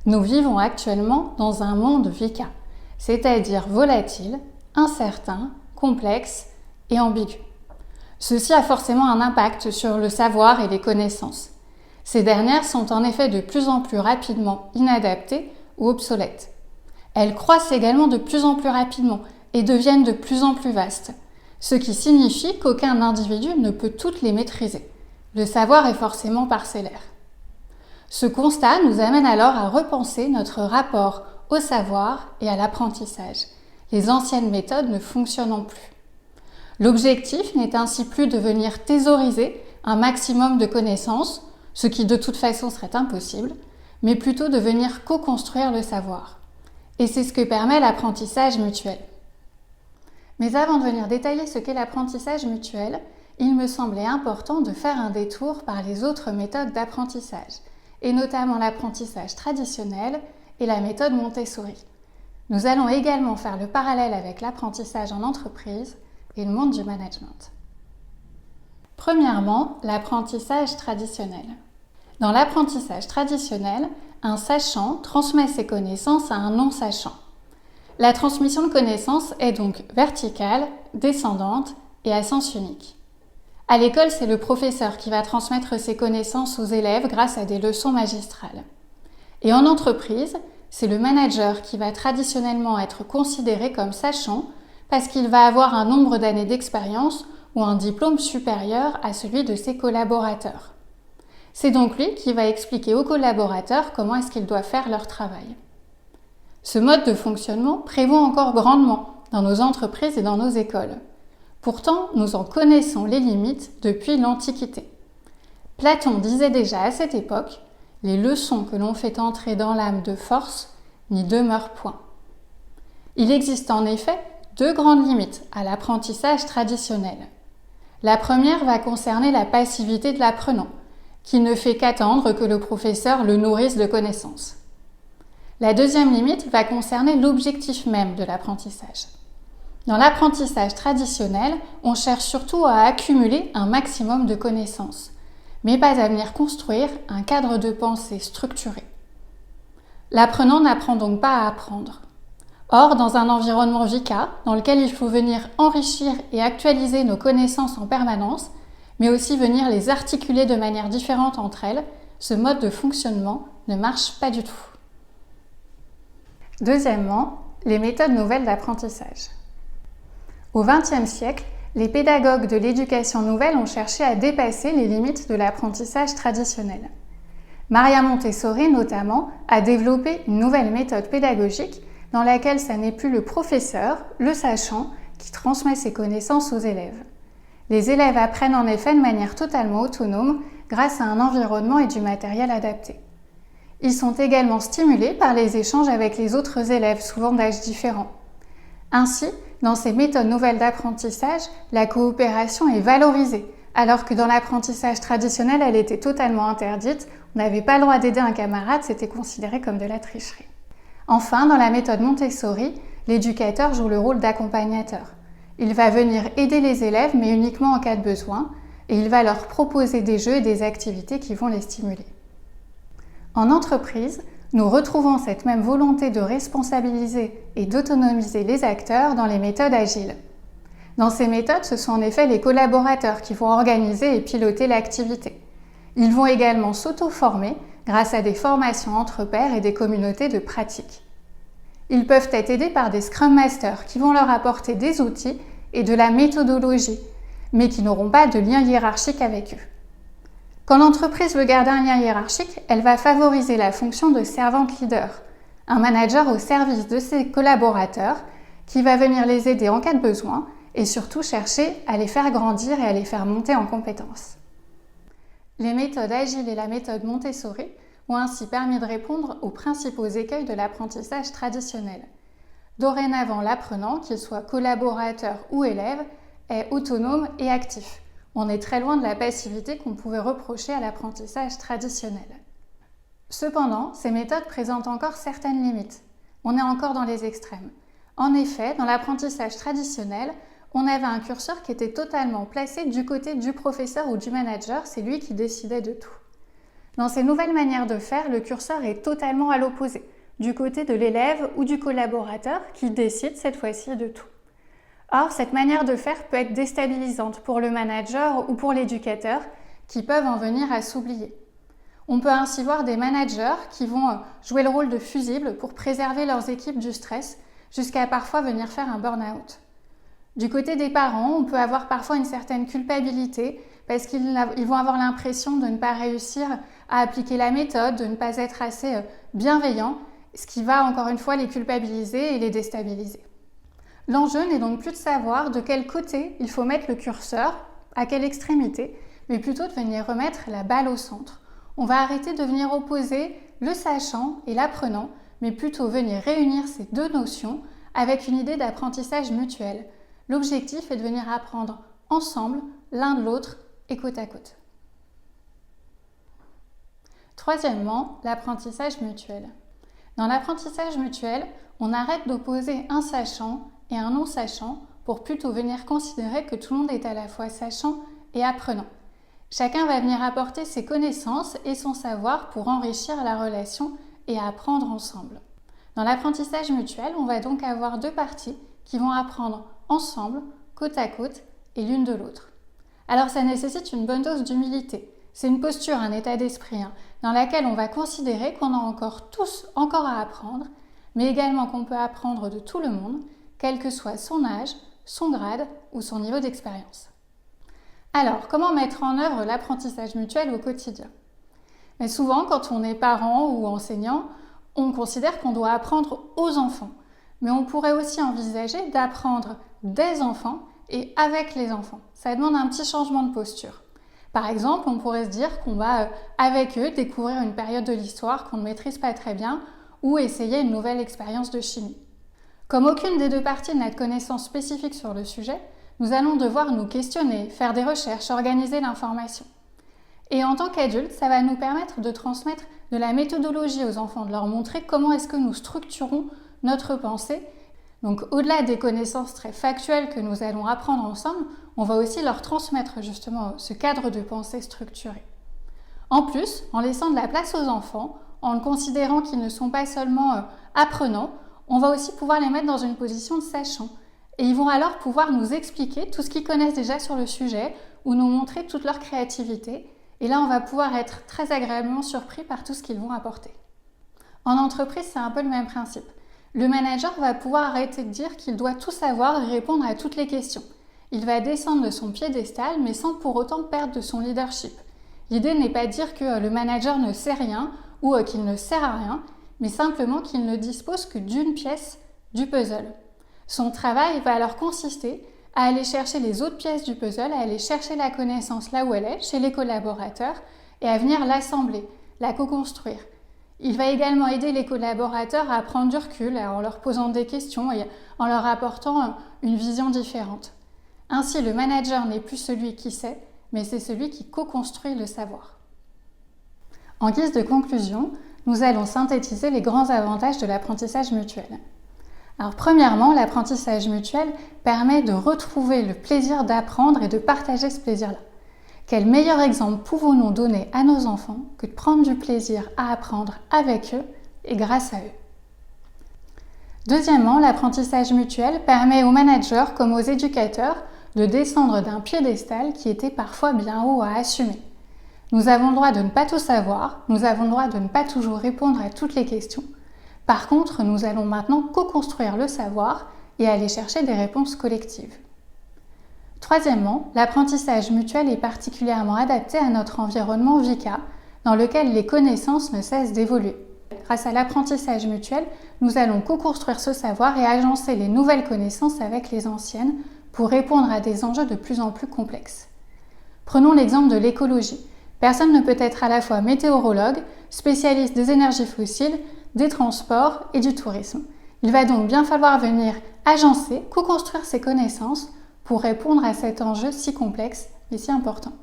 Nous vivons actuellement dans un monde VUCA, c'est-à-dire volatile, incertain, complexe et ambigu. Ceci a forcément un impact sur le savoir et les connaissances. Ces dernières sont en effet de plus en plus rapidement inadaptées ou obsolètes. Elles croissent également de plus en plus rapidement et deviennent de plus en plus vastes, ce qui signifie qu'aucun individu ne peut toutes les maîtriser. Le savoir est forcément parcellaire. Ce constat nous amène alors à repenser notre rapport au savoir et à l'apprentissage, les anciennes méthodes ne fonctionnant plus. L'objectif n'est ainsi plus de venir thésauriser un maximum de connaissances, ce qui de toute façon serait impossible, mais plutôt de venir co-construire le savoir. Et c'est ce que permet l'apprentissage mutuel. Mais avant de venir détailler ce qu'est l'apprentissage mutuel, il me semblait important de faire un détour par les autres méthodes d'apprentissage, et notamment l'apprentissage traditionnel et la méthode Montessori. Nous allons également faire le parallèle avec l'apprentissage en entreprise et le monde du management. Premièrement, l'apprentissage traditionnel. Dans l'apprentissage traditionnel, un sachant transmet ses connaissances à un non-sachant. La transmission de connaissances est donc verticale, descendante et à sens unique. À l'école, c'est le professeur qui va transmettre ses connaissances aux élèves grâce à des leçons magistrales. Et en entreprise, c'est le manager qui va traditionnellement être considéré comme sachant parce qu'il va avoir un nombre d'années d'expérience ou un diplôme supérieur à celui de ses collaborateurs. C'est donc lui qui va expliquer aux collaborateurs comment est-ce qu'ils doivent faire leur travail. Ce mode de fonctionnement prévaut encore grandement dans nos entreprises et dans nos écoles. Pourtant, nous en connaissons les limites depuis l'Antiquité. Platon disait déjà à cette époque « Les leçons que l'on fait entrer dans l'âme de force n'y demeurent point ». Il existe en effet deux grandes limites à l'apprentissage traditionnel. La première va concerner la passivité de l'apprenant, qui ne fait qu'attendre que le professeur le nourrisse de connaissances. La deuxième limite va concerner l'objectif même de l'apprentissage. Dans l'apprentissage traditionnel, on cherche surtout à accumuler un maximum de connaissances, mais pas à venir construire un cadre de pensée structuré. L'apprenant n'apprend donc pas à apprendre. Or, dans un environnement VUCA, dans lequel il faut venir enrichir et actualiser nos connaissances en permanence, mais aussi venir les articuler de manière différente entre elles, ce mode de fonctionnement ne marche pas du tout. Deuxièmement, les méthodes nouvelles d'apprentissage. Au XXe siècle, les pédagogues de l'éducation nouvelle ont cherché à dépasser les limites de l'apprentissage traditionnel. Maria Montessori, notamment, a développé une nouvelle méthode pédagogique dans laquelle ce n'est plus le professeur, le sachant, qui transmet ses connaissances aux élèves. Les élèves apprennent en effet de manière totalement autonome grâce à un environnement et du matériel adapté. Ils sont également stimulés par les échanges avec les autres élèves, souvent d'âges différents. Ainsi, dans ces méthodes nouvelles d'apprentissage, la coopération est valorisée, alors que dans l'apprentissage traditionnel, elle était totalement interdite. On n'avait pas le droit d'aider un camarade, c'était considéré comme de la tricherie. Enfin, dans la méthode Montessori, l'éducateur joue le rôle d'accompagnateur. Il va venir aider les élèves, mais uniquement en cas de besoin, et il va leur proposer des jeux et des activités qui vont les stimuler. En entreprise, nous retrouvons cette même volonté de responsabiliser et d'autonomiser les acteurs dans les méthodes agiles. Dans ces méthodes, ce sont en effet les collaborateurs qui vont organiser et piloter l'activité. Ils vont également s'auto-former grâce à des formations entre pairs et des communautés de pratique. Ils peuvent être aidés par des Scrum Masters qui vont leur apporter des outils et de la méthodologie, mais qui n'auront pas de lien hiérarchique avec eux. Quand l'entreprise veut garder un lien hiérarchique, elle va favoriser la fonction de servante leader, un manager au service de ses collaborateurs qui va venir les aider en cas de besoin et surtout chercher à les faire grandir et à les faire monter en compétences. Les méthodes agiles et la méthode Montessori ont ainsi permis de répondre aux principaux écueils de l'apprentissage traditionnel. Dorénavant, l'apprenant, qu'il soit collaborateur ou élève, est autonome et actif. On est très loin de la passivité qu'on pouvait reprocher à l'apprentissage traditionnel. Cependant, ces méthodes présentent encore certaines limites. On est encore dans les extrêmes. En effet, dans l'apprentissage traditionnel, on avait un curseur qui était totalement placé du côté du professeur ou du manager, c'est lui qui décidait de tout. Dans ces nouvelles manières de faire, le curseur est totalement à l'opposé, du côté de l'élève ou du collaborateur qui décide cette fois-ci de tout. Or, cette manière de faire peut être déstabilisante pour le manager ou pour l'éducateur qui peuvent en venir à s'oublier. On peut ainsi voir des managers qui vont jouer le rôle de fusible pour préserver leurs équipes du stress, jusqu'à parfois venir faire un burn-out. Du côté des parents, on peut avoir parfois une certaine culpabilité parce qu'ils vont avoir l'impression de ne pas réussir à appliquer la méthode, de ne pas être assez bienveillants, ce qui va encore une fois les culpabiliser et les déstabiliser. L'enjeu n'est donc plus de savoir de quel côté il faut mettre le curseur, à quelle extrémité, mais plutôt de venir remettre la balle au centre. On va arrêter de venir opposer le sachant et l'apprenant, mais plutôt venir réunir ces deux notions avec une idée d'apprentissage mutuel. L'objectif est de venir apprendre ensemble, l'un de l'autre et côte à côte. Troisièmement, l'apprentissage mutuel. Dans l'apprentissage mutuel, on arrête d'opposer un sachant et un non-sachant pour plutôt venir considérer que tout le monde est à la fois sachant et apprenant. Chacun va venir apporter ses connaissances et son savoir pour enrichir la relation et apprendre ensemble. Dans l'apprentissage mutuel, on va donc avoir deux parties qui vont apprendre ensemble, côte à côte et l'une de l'autre. Alors ça nécessite une bonne dose d'humilité. C'est une posture, un état d'esprit dans laquelle on va considérer qu'on a encore tous à apprendre, mais également qu'on peut apprendre de tout le monde, quel que soit son âge, son grade ou son niveau d'expérience. Alors, comment mettre en œuvre l'apprentissage mutuel au quotidien ? Mais souvent, quand on est parent ou enseignant, on considère qu'on doit apprendre aux enfants. Mais on pourrait aussi envisager d'apprendre des enfants et avec les enfants. Ça demande un petit changement de posture. Par exemple, on pourrait se dire qu'on va, avec eux, découvrir une période de l'histoire qu'on ne maîtrise pas très bien ou essayer une nouvelle expérience de chimie. Comme aucune des deux parties n'a de connaissances spécifiques sur le sujet, nous allons devoir nous questionner, faire des recherches, organiser l'information. Et en tant qu'adultes, ça va nous permettre de transmettre de la méthodologie aux enfants, de leur montrer comment est-ce que nous structurons notre pensée. Donc au-delà des connaissances très factuelles que nous allons apprendre ensemble, on va aussi leur transmettre justement ce cadre de pensée structuré. En plus, en laissant de la place aux enfants, en considérant qu'ils ne sont pas seulement apprenants, on va aussi pouvoir les mettre dans une position de sachant. Et ils vont alors pouvoir nous expliquer tout ce qu'ils connaissent déjà sur le sujet ou nous montrer toute leur créativité. Et là, on va pouvoir être très agréablement surpris par tout ce qu'ils vont apporter. En entreprise, c'est un peu le même principe. Le manager va pouvoir arrêter de dire qu'il doit tout savoir et répondre à toutes les questions. Il va descendre de son piédestal, mais sans pour autant perdre de son leadership. L'idée n'est pas de dire que le manager ne sait rien ou qu'il ne sert à rien, mais simplement qu'il ne dispose que d'une pièce du puzzle. Son travail va alors consister à aller chercher les autres pièces du puzzle, à aller chercher la connaissance là où elle est, chez les collaborateurs, et à venir l'assembler, la co-construire. Il va également aider les collaborateurs à prendre du recul, en leur posant des questions et en leur apportant une vision différente. Ainsi, le manager n'est plus celui qui sait, mais c'est celui qui co-construit le savoir. En guise de conclusion, nous allons synthétiser les grands avantages de l'apprentissage mutuel. Alors premièrement, l'apprentissage mutuel permet de retrouver le plaisir d'apprendre et de partager ce plaisir-là. Quel meilleur exemple pouvons-nous donner à nos enfants que de prendre du plaisir à apprendre avec eux et grâce à eux ? Deuxièmement, l'apprentissage mutuel permet aux managers comme aux éducateurs de descendre d'un piédestal qui était parfois bien haut à assumer. Nous avons le droit de ne pas tout savoir, nous avons le droit de ne pas toujours répondre à toutes les questions. Par contre, nous allons maintenant co-construire le savoir et aller chercher des réponses collectives. Troisièmement, l'apprentissage mutuel est particulièrement adapté à notre environnement VICA, dans lequel les connaissances ne cessent d'évoluer. Grâce à l'apprentissage mutuel, nous allons co-construire ce savoir et agencer les nouvelles connaissances avec les anciennes pour répondre à des enjeux de plus en plus complexes. Prenons l'exemple de l'écologie. Personne ne peut être à la fois météorologue, spécialiste des énergies fossiles, des transports et du tourisme. Il va donc bien falloir venir agencer, co-construire ces connaissances pour répondre à cet enjeu si complexe et si important.